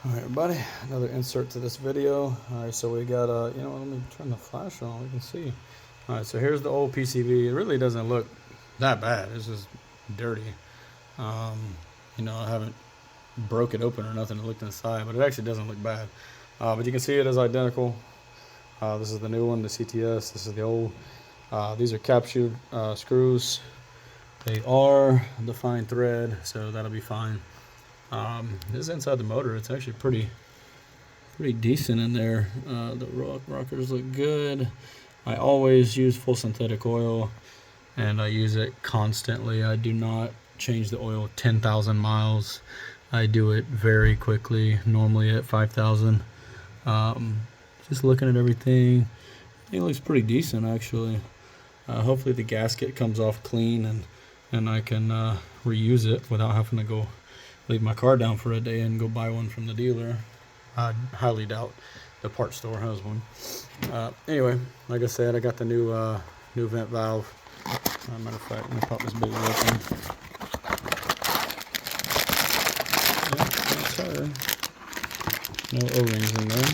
Alright everybody, another insert to this video. Alright, so we got, let me turn the flash on, we can see. Alright, so here's the old PCB. It really doesn't look that bad, it's just dirty. I haven't broke it open or nothing to look inside, but it actually doesn't look bad. But you can see it is identical. This is the new one, the CTS, this is the old. These are captured screws. They are defined thread, so that'll be fine. This is inside the motor. It's actually pretty decent in there. The rockers look good. I always use full synthetic oil, and I use it constantly. I do not change the oil 10,000 miles. I do it very quickly, normally at 5,000. Just looking at everything, it looks pretty decent actually. Hopefully the gasket comes off clean and I can reuse it without having to go leave my car down for a day and go buy one from the dealer. I highly doubt the parts store has one. Anyway, like I said, I got the new vent valve. Matter of fact, let me pop this baby open. No O-rings in there.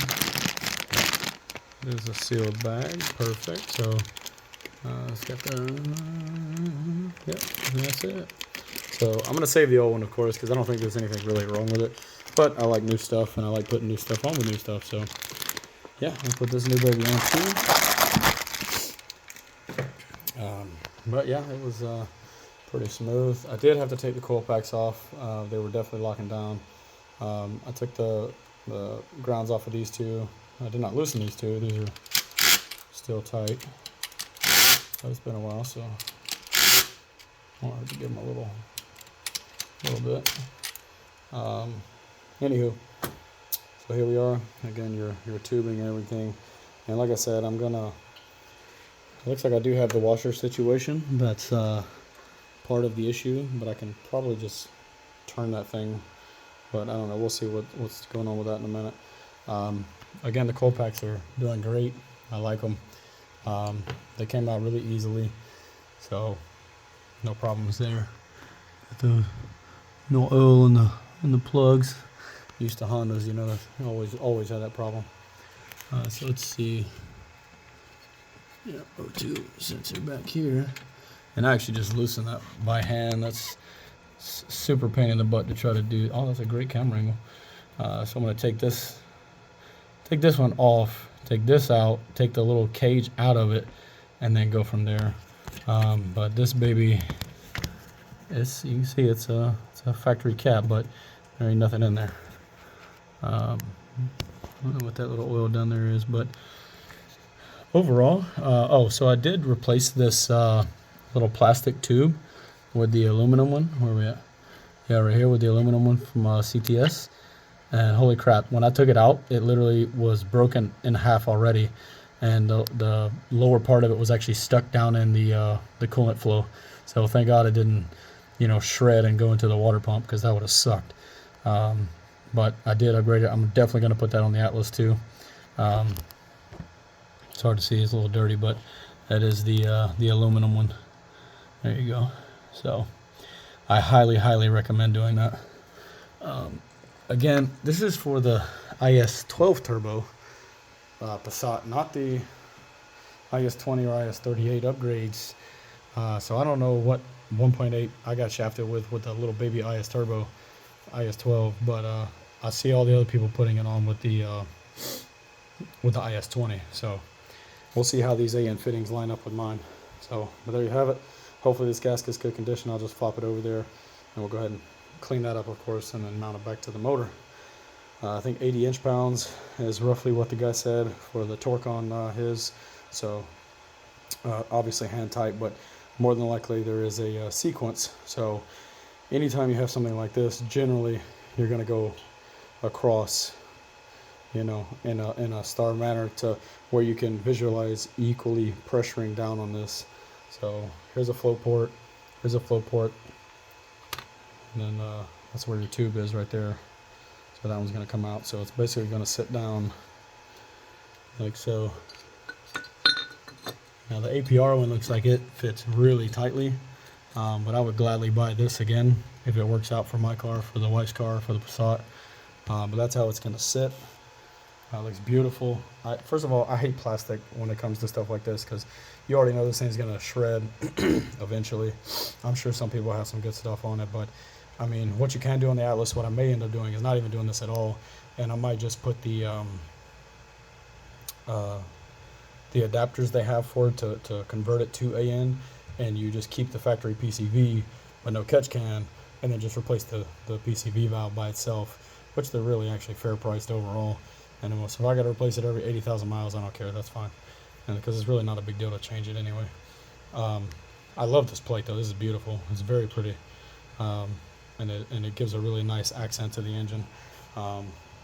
There's a sealed bag, perfect. So it's got yep, that's it. So I'm going to save the old one, of course, because I don't think there's anything really wrong with it. But I like new stuff, and I like putting new stuff on with new stuff. So, yeah, I'll put this new baby on too. But, yeah, it was pretty smooth. I did have to take the coil packs off. They were definitely locking down. I took the grounds off of these two. I did not loosen these two. These are still tight. But it's been a while, so I wanted to give them a little bit. Anywho, so here we are again, your tubing and everything, and like I said, it looks like I do have the washer situation. That's part of the issue, but I can probably just turn that thing, but I don't know, we'll see what's going on with that in a minute. Again, the coil packs are doing great. I like them. They came out really easily, so no problems there. No oil in the plugs. Used to Hondas, always had that problem. So let's see. Yeah, O2 sensor back here, and I actually just loosened that by hand. That's super pain in the butt to try to do. Oh, that's a great camera angle. So I'm gonna take this one off, take this out, take the little cage out of it, and then go from there. But this baby, you can see it's a factory cap, but there ain't nothing in there. I don't know what that little oil down there is, but overall, so I did replace this little plastic tube with the aluminum one. Where are we at? Yeah, right here with the aluminum one from CTS. And holy crap, when I took it out, it literally was broken in half already, and the lower part of it was actually stuck down in the coolant flow. So thank God it didn't, shred and go into the water pump, because that would have sucked. But I did upgrade it. I'm definitely going to put that on the Atlas too. It's hard to see, it's a little dirty, but that is the aluminum one. There you go. So I highly recommend doing that. Again, this is for the IS-12 turbo Passat, not the IS-20 or IS-38 upgrades. So I don't know what 1.8 I got shafted with the little baby IS turbo, IS-12, but I see all the other people putting it on with the IS-20. So we'll see how these AN fittings line up with mine. So, but there you have it. Hopefully this gasket's good condition. I'll just flop it over there, and we'll go ahead and clean that up, of course, and then mount it back to the motor. I think 80 inch-pounds is roughly what the guy said for the torque on his. So obviously hand tight, but more than likely there is a sequence. So anytime you have something like this, generally you're going to go across, in a star manner to where you can visualize equally pressuring down on this. So here's a flow port, here's a flow port, and then that's where your tube is right there. So that one's going to come out. So it's basically going to sit down like so. Now the APR one looks like it fits really tightly, but I would gladly buy this again if it works out for my car, for the wife's car, for the Passat. But that's how it's gonna sit. It looks beautiful. First of all, I hate plastic when it comes to stuff like this because you already know this thing's gonna shred eventually. I'm sure some people have some good stuff on it, but I mean, what you can do on the Atlas, what I may end up doing is not even doing this at all, and I might just put the adapters they have for it to convert it to AN, and you just keep the factory PCV but no catch can, and then just replace the PCV valve by itself, which they're really actually fair priced overall. And then, so if I got to replace it every 80,000 miles, I don't care. That's fine, and because it's really not a big deal to change it anyway. I love this plate though. This is beautiful. It's very pretty, and it gives a really nice accent to the engine.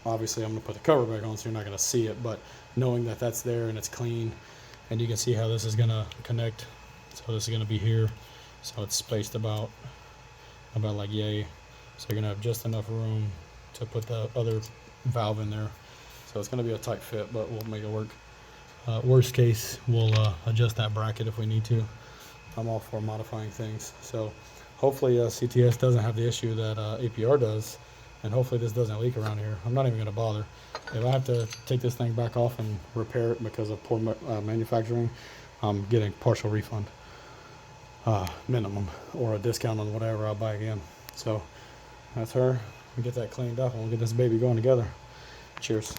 Obviously, I'm going to put the cover back on, so you're not going to see it. But knowing that that's there and it's clean, and you can see how this is going to connect. So this is going to be here, so it's spaced about like yay. So you're going to have just enough room to put the other valve in there. So it's going to be a tight fit, but we'll make it work. Worst case, we'll adjust that bracket if we need to. I'm all for modifying things. So hopefully CTS doesn't have the issue that APR does, and hopefully this doesn't leak around here. I'm not even going to bother. If I have to take this thing back off and repair it because of poor manufacturing, I'm getting partial refund, minimum, or a discount on whatever I'll buy again. So that's her. We get that cleaned up and we'll get this baby going together. Cheers.